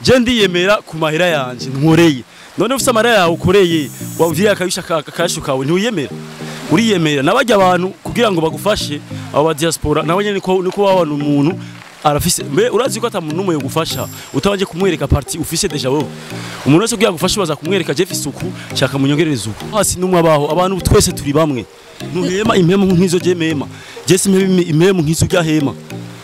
je ndiyemera ku mahera yanje nkoreye none ufite amahera yawe ukoreye waviriye akabisha akasho kawe ntuyemera uriyemera nabajya abantu kugira ngo bagufashe abo ba diaspora nabo nyene niko babona umuntu arafise mbe urazi ko atamuntu numwe yogufasha utabanje kumwereka parti ufise deja wowe umuntu wese kugira gufasha baza kumwereka je fisuku shaka munyongereza uko hasi numwe abaho abantu twese turi bamwe ntuhema impemu nk'izo je mema je si impemu nk'izo rya hema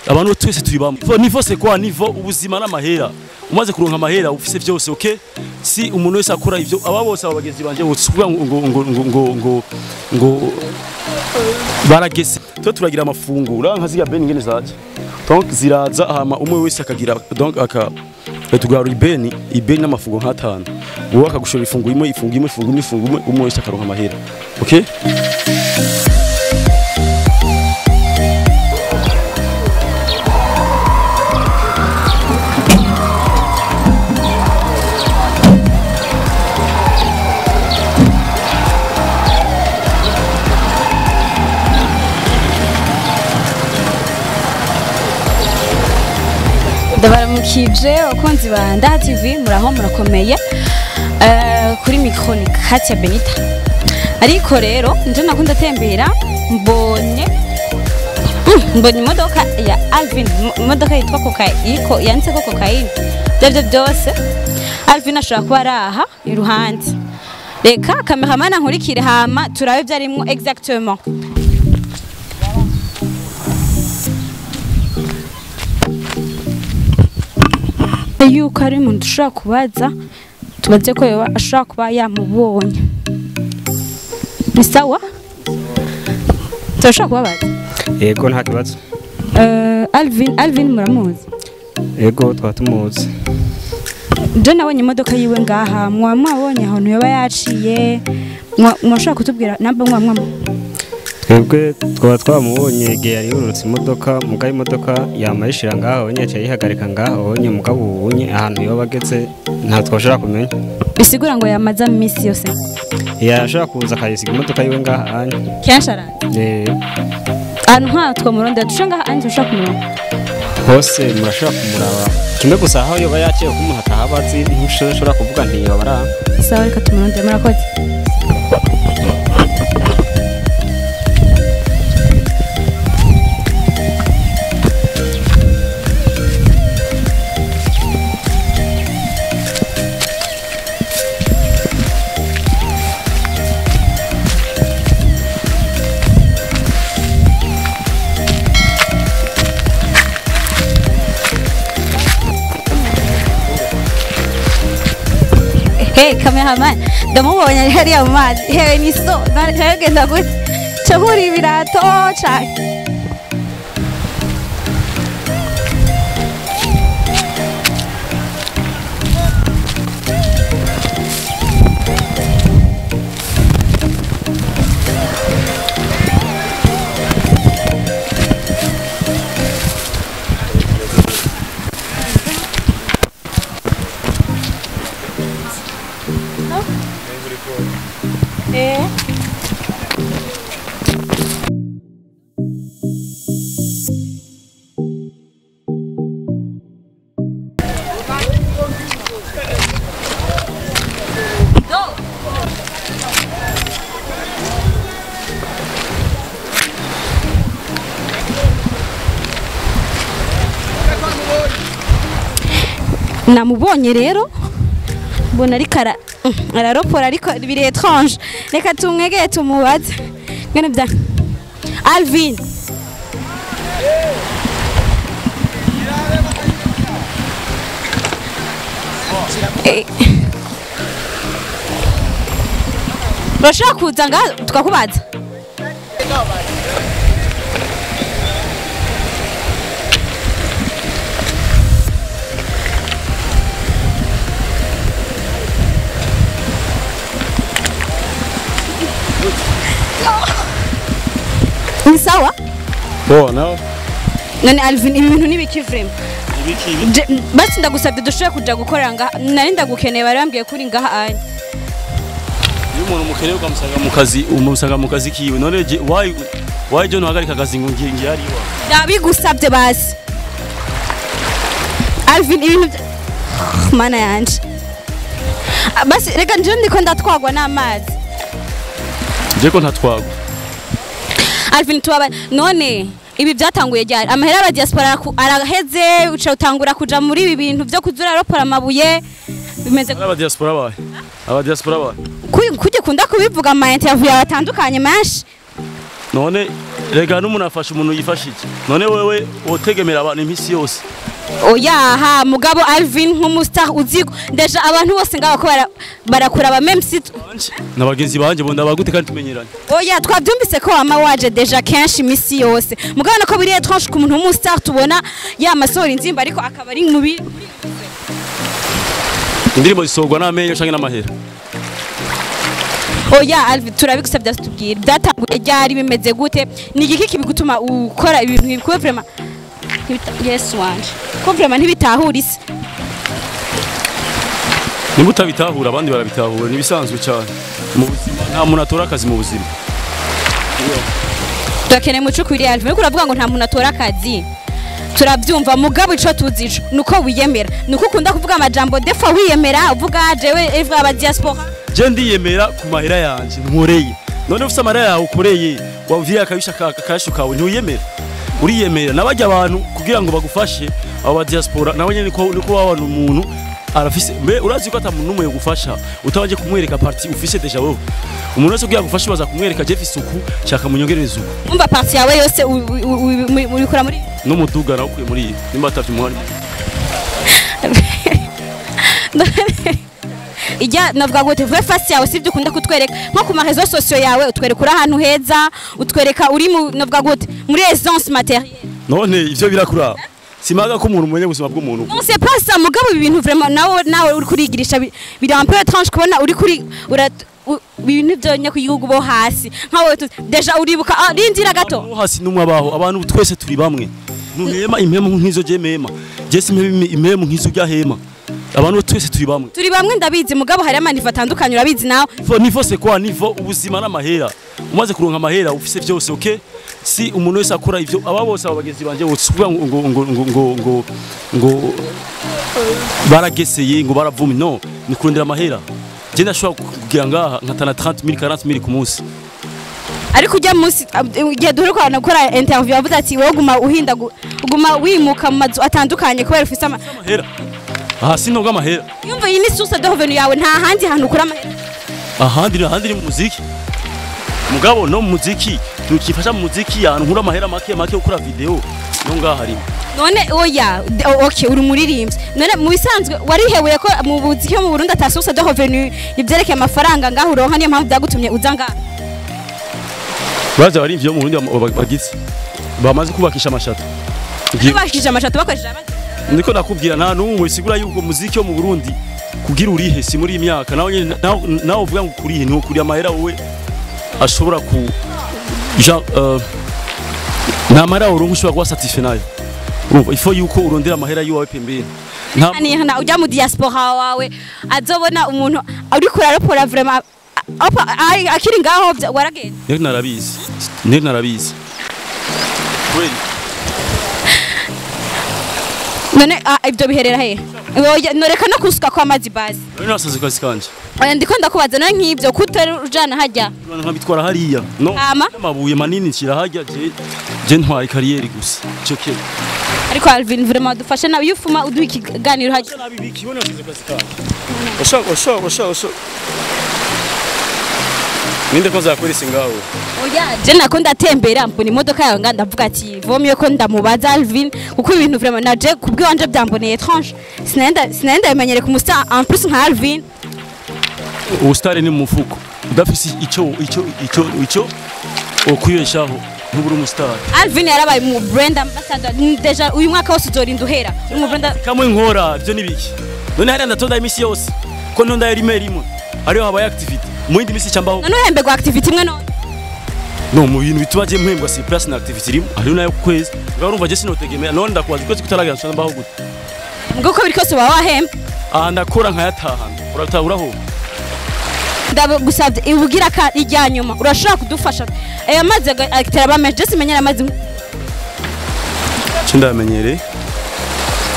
abantu twese turi bamwe nivo c'est quoi nivo ubuzima n'amahera umaze kuronka amahera ufise byose okay si umuntu wese akora ivyo aba bose abagezi banje kuvuga ngo baragese to turagira amafunguro nkaziga ben ngene zaje donc ziraza hama umwe wese akagira donc tugarura ibeni n'amafungo nk'atanu uwo akagushora ifungo imwe umwe wese akaronka amahera okay Ndabaramukije abakunzi ba Nda TV muraho murakomeye kuri micro ni Katia Benita ariko rero nje nakunda tembera mbonye imodoka ya Alvin imodoka yitwa Cocaine yanditse ko Cocaine byo byose Alvin ashobora kuba araha iruhande reka kameramana nkurikire hama turabe byarimwo exactement yuko ari umuntu ushobora kubaza tubaze ko yoba ashobora kuba yamubonye ni sawa turashobora kubabaza yego nta kibazo Alvin muramuzi yego twatumuzi je nabonye imodoka yiwe ngaha mwabonye ahantu yoba yaciye mwashaka kutubwira namba mwamwamo twebwe twaba twamubonye igihe yari yurutse imodoka mugaye imodoka yamayishira ngaho nyaca yihagarika ngaho nye mugabo ubunye ahantu yoba ageze nta twashaka kumenya bisigura ngo yamaza misi yose yashaka kuza akayisiga imodoka yiwe ngaha anye kenshara ahantu nkatwa muronde dushanga anje ushaka kumuraba hose murashaka kumuraba kimwe gusa aho yoba yaciye kumuhata habazi ntushobora kuvuga nti yoba bara sawa reka tumuronde murakoze Hey cameraman ndamubonye hariya mu mazi hewe ni so naragenda gute cyahura ibirato cyane namubonye rero mbona ari araropora ariko biri étrange reka tumwegeye tumubaze ngene bya Alvin Bashaka kuza nga tukakubaza ni sawa no none Alvin ibintu nibiki frame ibiki basi ndagusabye dushoye kuja gukorera nga nari ndagukeneye bari bambwiye kuri ngaha anye iyo umuntu mukeneye umusanga mu kazi kiwe none why John hagarika akazi ngo ngiye ari wa ndabigusabye basi Alvin ibintu mana yanje basi reka nje ndiko ndatwagwa n'amazi je ko ntatwagwa Alvin tuba none ibi byatanguye ryari amahera ya diaspora araheze uca utangura kuja muri ibi bintu byo kuzura ropora amabuye bimeze aba diaspora bahe kuje kunda kubivuga ama interview yabatandukanye manshi none rega n'umuntu afasha umuntu yifashije none wewe wotegemera abantu impisi yose oyaha mugabo Alvin nk'umustar uzigo deja abantu bose ngaba ko barakura aba même site nabagenzi banje bonda bagute kandi tumenyeranye oya twabyumvise ko ama waje deja kenshi misi yose mugabo nako biri étrange ku muntu w'umustar tubona ya masori inzimba ariko akaba ari mubi indirimbo zisogwa n'amenyo canke n'amahera oya Alvin turabigusabye tubwire byatanguye ryari bimeze gute ni igiki kibigutuma ukora ibintu bikuwe vraiment yes wanje ko vraiment ntibitahura isi nimba utabitahura abandi barabitahura nibisanzwe cyane mu buzima nta muntu atora akazi mu buzima Dokene muco kuri Alvin ariko uravuga ngo nta muntu atora akazi turabyumva mugabo ico tuzico nuko wiyemera nuko ukunda kuvuga amajambo defa wiyemera uvuga jewe evra aba diaspora je ndiyemera ku mahera yanje nkoreye none ufite amahera yawe ukoreye wavuye akabisha kawe ntuyemera uriyemera nabajya abantu kugira ngo bagufashe abo ba diaspora nabo nyene niko babona umuntu arafise mbe urazi ko atamuntu numwe yogufasha utabanje kumwereka parti ufise deja wowe umuntu wese kugira gufasha baza kumwereka je fisuku shaka munyongereza uko umva parti yawe yose urikora muri n'umuduga nawe ukuye muri nimba atavye umuhari ijya navuga ngo tuvuye face yawe sivyo ukunda kutwereka nko ku marezo sociaux yawe utwereka uri ahantu heza utwereka uri mu navuga ngo muri essence matérielle none ivyo birakura simaga ko umuntu umenye ubuzima bw'umuntu non c'est pas ça mugabo ibintu vraiment nawe uri kurigirisha biri un peu étrange kubona uri kuri ibintu byo ku gihugu bo hasi nkawe deja uribuka rindira gato bo hasi numwe abaho abantu twese turi bamwe ntuhema impemu nk'izo je mema je impemu nk'izo rya hema abantu twese turi bamwe ndabizi mugabo hari amanifa atandukanye urabizi nawe nivo c'est quoi nivo ubuzima n'amahera umaze kuronka amahera ufise byose okay si umuntu wese akora ivyo aba bose abagenzi banje kuvuga ngo barageseye ngo baravumi no ni kurondera amahera je ndashobora kugira ngaha nkatana 30,000 40,000 ku munsi ariko ujya munsi igihe duheruka gukora interview avuze ati wowe guma wimuka mu mazu atandukanye kubera ufise amahera aha sinobwa amahera yumva iyi ni source de revenu yawe nta handi hantu ukura amahera ahandi ni mu muziki mugabo no mu muziki tukifasha mu muziki yantu nkura amahera make ukora video no ngaha hari none oya okay uri muririmbyi none mu bisanzwe warihebuye ko mu muziki mu Burundi ata source de revenu ibyerekeye amafaranga ngaho uronka niyo mpamvu byagutumye uza ngaha baza bari ivyo mu Burundi bagize bamaze kubakisha amashatu bakoresheje niko nakubwira nta numwe sigura yuko muziki wo mu Burundi kugira urihe si muri imyaka nawe uvuga ngo kurihe ni ukuri amahera wowe ashobora ku nta mahera uronka ushobora kuba satisfait nayo ifo yuko urondera amahera yiwawe pembeni nta ujya mu diaspora wawe azobona umuntu uri kurarapora vraiment akiri ngaho waragenda nek narabizi none ibyo biherera he noreka no kusuka kwa mazi base none nasaze kazi kanje ndiko ndakubaza none nk'ibyo kuterujana hajya nkabitwara hariya no amabuye manini kira hajya je ntwaye kariyeri gusa cyo kero ariko Alvin vraiment dufashe nawe yufuma uduha ikiganiro hajya nabibiki bona nasaze kazi kanje osha ninde ko zakorese ngaho oya je nako ndatembera mbona imodoka yawe ndavuga ati vomye ko ndamubaza Alvin kuko ibintu vraiment naje kubwiwanje byamboneye étrange sinenda yamenyere ku musta en plus nka Alvin ubustare ni mu mufuko udafise ico okuyeshaho ntubura umustar Alvin yarabaye mu brand ambassador deja uyu mwaka wose uzorinda uhera mu brand kamwe nkora byo nibiki none hari ndatonda imisi yose ko ntonda yari rimwe ariho habaye activity muindi misi chambaho none uhembegwa activity imwe none no mu bintu bitubaje mpembwa si plus na activity rimwe ariho nayo kwezi ngarumva je sinotegemera none ndakwaza kwezi kutaragira chambaho gute ngoko biri kose wa wahemba ndakora nkayatahana uratahuraho ndabugusabye ibugira ka ijyanyuma urashaka kudufasha maze agitera bameje simenyera amazi cindamenyere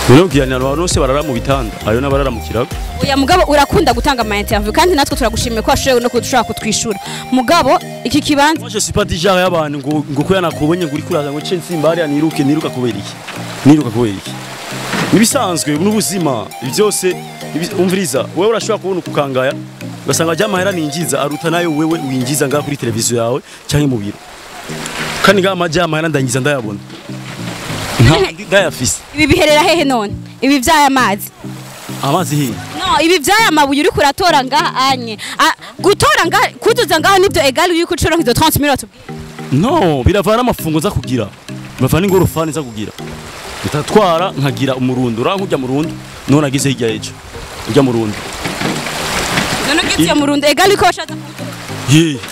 rero giyana abantu bose barara mu bitanda ayo nabarara mu kirago oya mugabo urakunda gutanga ama interview kandi natwe turagushimiye ko washoboye no kudushaka kutwishura mugabo iki kibanza moi je suis pas du genre y'abantu ngo ko yanakubonye ngo uri kuraza ngo cye nsimba hariya niruka kubera iki nibisanzwe n'ubuzima byose umviriza wewe urashobora kubona ukukangaya ugasanga ajya amahera ninjiza aruta nayo wewe winjiza ngaha kuri televiziyo yawe cyangwa mu biro kandi ngaha amajya amahera ndangiza ndayabona ndayafise ibi biherera hehe none ibi vyaya amazi hehe no ibi vyaya mabuye uri kuratora ngaha anye gutora ngaha kuduza ngaha nibyo egal yuko ucoro nkizo 30 minutes no biravana amafungo za kugira biravana ingorofani za kugira bitatwara nkagira umurundo urankujya murundo none agize hirya ejo ujya murundo none gitiye murundo egal yuko washatse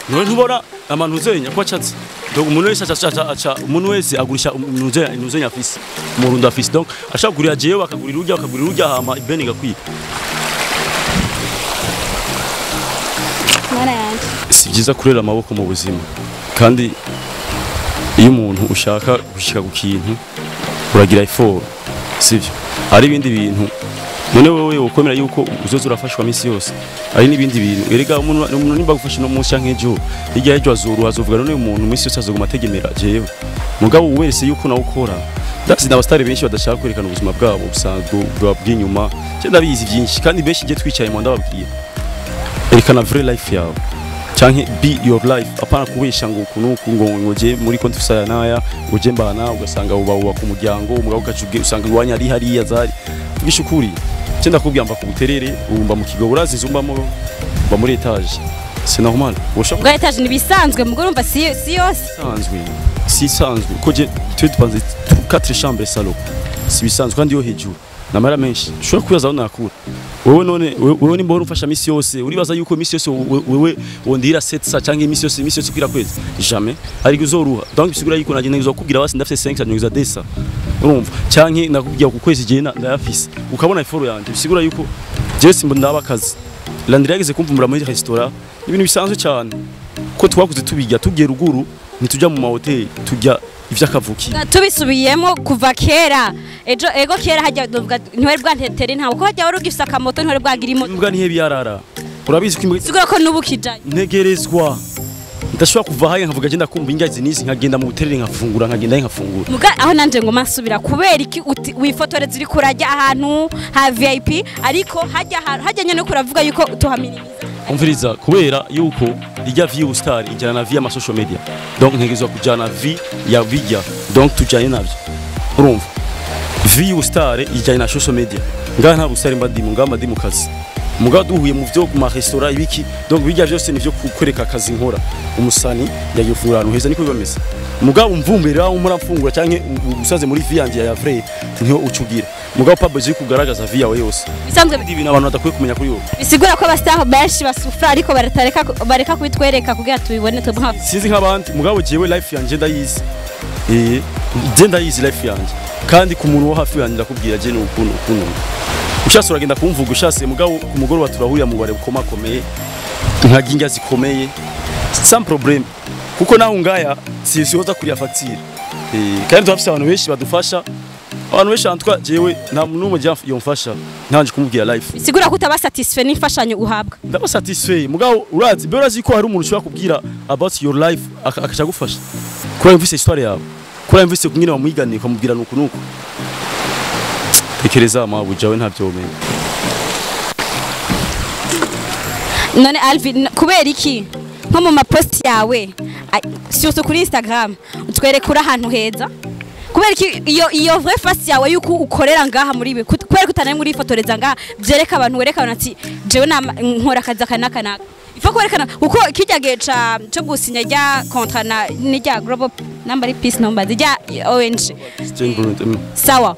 none ntubona abantu uzenya ko acatse donc umuntu wese aca umuntu wese agurisha uzenya afise umurundo afise donc ashaka kugurira jewe bakagurira urujya hama ibeni gakwiye si byiza kurera amaboko mu buzima kandi iyo umuntu ushaka gushika ku kintu uragira effort sivyo ari ibindi bintu none wewe ukomera yuko uzoza urafashwa misi yose ari n'ibindi bintu erega umuntu nimba gufasha no munsi nkejo hirya ejo azovuga none umuntu misi yose azoguma ategemera jewe mugabo wese yuko nawe ukora ndazi n'abastari benshi badashaka kwerekana ubuzima bwabo busanzwe bw'inyuma cyo ndabizi byinshi kandi benshi je twicaye mu ndababwiye erekana vrai life yawe canke be your life apana kubesha ngo kunuku ngo je muri konti fisa naya uje mbana ugasanga uba ku muryango umugabo ugacuge usanga iwanya ari hariya zari tugishukuri cyenda kubwira mva ku buterere ubumba mu kigo urazi zumbamo ba muri etage c'est normal ubwo etage ni bisanzwe mugore umva si yose sanzwe ko je tu dupanze 4 chambres salon si bisanzwe kandi yo hejuru namara menshi ushobora kuyaza nakura wewe nimba urufasha misi yose uribaza yuko misi yose wewe wondira 700 cyangwa misi yose kwira kwezi jamais ari guzoruha donc bisigura yuko naje ngizo kubwira basi ndafite 5 cyangwa 10 urumva cyangwa nakubwiye ku kwezi je ndayafise ukabona iforo yanje bisigura yuko je simba ndabakazi landira yageze kumvumura muri restaurant ibintu bisanzwe cyane ko twakuze tubijya tugiye ruguru ntitujya mu mahoteli tujya ivyakavukira tubisubiyemo kuva kera ego kera hajya dovuga ntwere bwanteteri ntawe ko hajya warugifisa akamoto ntwere bwagira imoto mbwa nihe byarara urabizi ko sigura ko nubukijanye ntegerezwa ndashobora kuva haye nkavuga je ndakumva ingazi nisi nkagenda mu buterere nkafungura muga aho nanje ngo masubira kubera iki wifotoreza uri kurajya ahantu ha VIP ariko hajya nyene kuravuga yuko tuhaminimiza umviriza kubera yuko ijya view star ijana na via ma social media donc ntegezwa kujana vi ya video donc tujanye navyo urumva view star ijana na social media ngaha nta busare mbadimu ngamba ndi mu kazi mugabo duhuye mu byo ku ma restaurant ibiki donc bijya byose nivyo kukwereka akazi nkora umusani yagifura ahantu heza niko bibameze mugabo umvumbera umurafungura canke usaze muri vie yanje ya vrai niho ucugira mugabo pabo ziri kugaragaza vie yawe yose bisanzwe ibintu abantu badakwiye kumenya kuri wowe bisigura ko abastar benshi basufra ariko bareka kubitwereka kugira tubibone tubha sinzi nk'abandi mugabo jewe life yanje ndayizi je ndayizi life yanje kandi ku muntu wo hafi yanje ndakubwira je n'ukuntu ushase uragenda kumvuga ushase mugabo ku mugoroba turahurira mu bare bukomakomeye nkaginga zikomeye sans problème kuko naho ngaya siyoza kuriya facture kandi twafise abantu benshi badufasha abantu benshi antwa jewe nta numwe yomfasha ntanje kumubwira life sigura ko utaba satisfait n'imfashanyo uhabwa ndaba satisfait mugabo urazi berazi ko hari umuntu ushobora kubwira about your life akacha gufasha kuri mvise histoire yawe kuri mvise kunyine bamwiganiye kumubwira nuko tekereza amabuja we ntavyo umenye none Alvin kubera iki nko mu mapost yawe surtout kuri Instagram utwereka uri ahantu heza kubera iki iyo vrai face yawe yuko ukorera ngaha muri ibi kubera kutanaye muri fotoreza ngaha byereka abantu werekana ati jewe nkora akazi akanaka ifo kwerekana uko kijya geca cyo gusinya rya contrat na n'irya global number peace number rya ONG sawa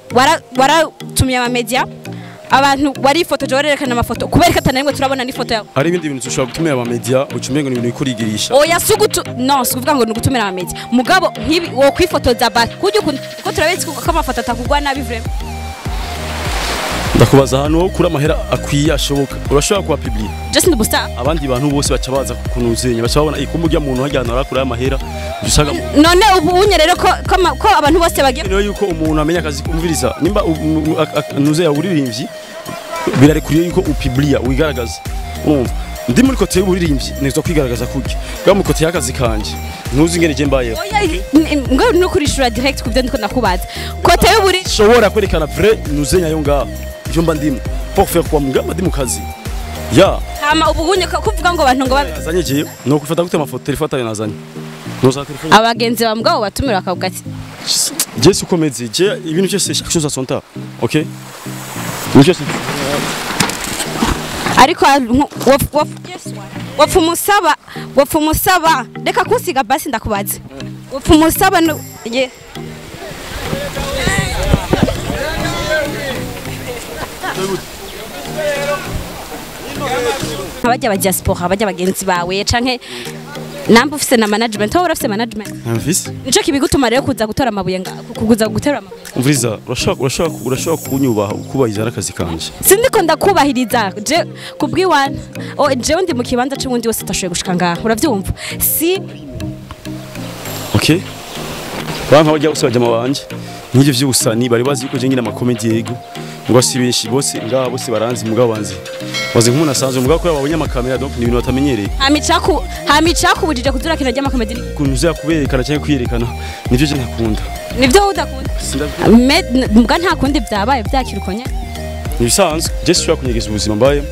waratumye ama media abantu wari foto jorerekana amafoto kubera katanaye turabona ni foto yawe hari ibindi bintu ushobora gutumira ama media ucumenye ngo ni ibintu bikurigirisha oya sugutu no sukuvuga ngo nugutumira ama media mugabo nkibi wo kwifotoza ba kujya ko turabetse ko amafoto atakugwa nabi vraiment ndakubaza ahantu wo kura amahera akwiye ashoboka urashobora kuba publier just ndubustar abandi bantu bose baca baza kunuzenya baca babona ikumurya muntu hajyana arakura amahera dusaga none ubu unye rero ko abantu bose bagiye niyo yuko umuntu amenya akazi kumviriza nimba nuze yaburirimbyi birarekuriye yuko upublier wigaragaza urumva ndi muri kote y'uburirimbyi neza kwigaragaza kuki bwa mu kote y'akazi kanje ntuzi ngene je mbaye ngo no kurishura direct kubyo ndiko nakubaza kote y'uburi shobora kwerekana vrai nuzenya yo ngaho ivyo mba ndimo pour faire quoi mugamba ndi mu kazi ya hama ubunye kuvuga ngo abantu ngo bazanye je no kufata gute amafoto telefone nazanye noza telefone abagenzi ba mugabo batumira bakavuga ati je sukomeze je ibintu cyose chaque chose à son temps OK Nicho ariko wapfa umusaba reka kunsiga basi ndakubaze wapfa umusaba ye abajya ba diaspora abajya bagenzi bawe canke namba ufise na management aho urafise management mvise nico kibigutuma rero kuza gutora amabuye kuguza gutera amabuye umviriza urashaka kunyubaha ukubahiza n'akazi kanje sindiko ndakubahiriza je kubwiwana je undi mu kibanza cy'undi wose tashoye gushika ngaho uravyumva si okay banka bajya gusabajya amabanje n'ivyo vy'ubusani bari bazi yuko je nyine amakomedi yego ngo si benshi bose ngaho bose baranzi mugabo banzi waze nk'umuntu asanzwe mugabo ko abonye amakamera donc ni ibintu batamenyereye hamicaku bujije kuzura kina ry'amakomedi kunuza kuberekana cyangwa kwiyerekana nivyo je ntakunda nivyo udakunda mbwa nta kundi byabaye byakirukonye nibisanzwe je sishobora kunyegeza ubuzima mbaye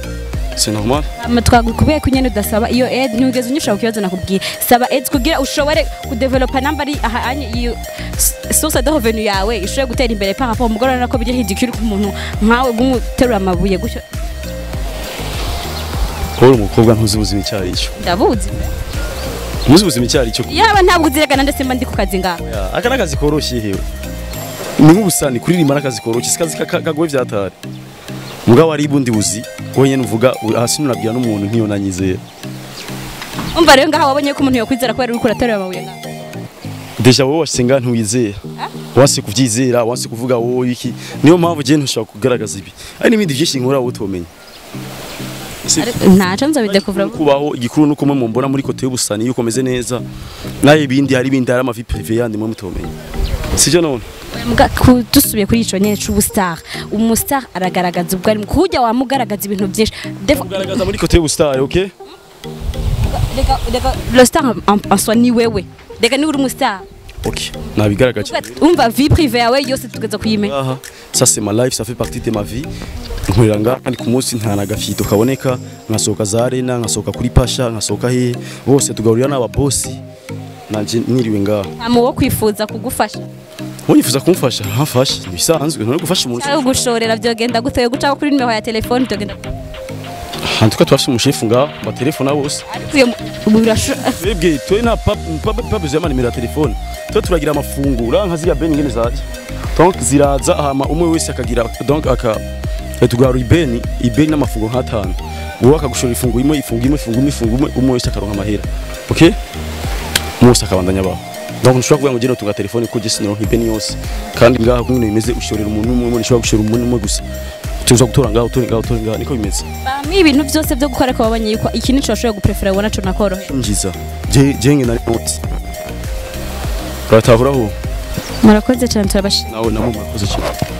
c'est normal twagukubiye kunyene udasaba iyo aid ntigeze unyishaka kibazo nakubwiye saba aid kugira ushobore kudevelopa number ahanye iyo source de revenu yawe ishobore gutera imbere par rapport umugorana nako bije hidikira ku muntu nkawe gumuterura amabuye gutyo ko umukobwa ntuzi ubuzima cyari cyo ndabuzi ntuzi ubuzima cyari cyo yaba ntabwo uziragana ndetse mba ndi ku kazi ngaho aka nakazi koroshye hewe ni nk'ubusani kuririmba nakazi koroshye sikazi kagoye vyatari mugabo ari bundi buzi wenye nuvuga hasi nunabwira n'umuntu ntiyo nanyizera umva rero ngaho wabonye ko umuntu yokwizera ko ari uri kuraterura amabuye ngaho deja wowe wasenga ntuyizera wase kuvyizera wase kuvuga wowe iki niyo mpamvu je ntushaka kugaragaza ibi ari n'ibindi byinshi nkora wowe utomenya ntaco nzabidekuvura kubaho igikuru nuko mwe mumbona muri kote y'ubusani yuko meze neza naye ibindi hari amavi privé yandi mwe mutomenya sivyo none dusubiye kuri ico nyene c'ubustar umustar aragaragaza ubwo ari kujya wamugaragaza ibintu byinshi kugaragaza muri kote y'ubustar OK le star en soi ni wewe deka ni uri umustar OK nabigaragaje umva vie privée yawe yose tugeza kuyimenya aha ça c'est ma life ça fait partie de ma vie nkuranga kandi ku munsi nta nagafito kaboneka nkasoka za arena nkasoka kuri pasha nkasoka he bose tugahurira n'aba boss nanje niriwe ngaho amu wo kwifuza kugufasha wifuza kumfasha hafashe bisanzwe none gufasha umuntu cyangwa gushorera byogenda guteye guca kuri nimero ya telefone byogenda hantuka twafise umushefu ngaho ba telefone bose twebwe twe nta pas besoin ya nimero ya telefone twe turagira amafungura nka ziriya beni ngene zaje donc ziraza hama umwe wese akagira donc tugaru ibeni n'amafungo nk'atanu wowe akagushora ifungo imwe umwe wese akaronka amahera OK mose akabandanya baho donc nshobora kuvuga ngo geno tunga telefone ko gese nironka ibeni yose kandi ngaho kumwe bimeze ushorera umuntu umwe nshobora gushora umuntu umwe gusa tuza gutora ngaho niko bimeze bami ibintu byose byo gukora ko babanye yuko iki nico ashobora guprefera ubona cyo nakorohe ngiza je nge nari note batavuraho murakoze cyane turabashimira nawe murakoze cyane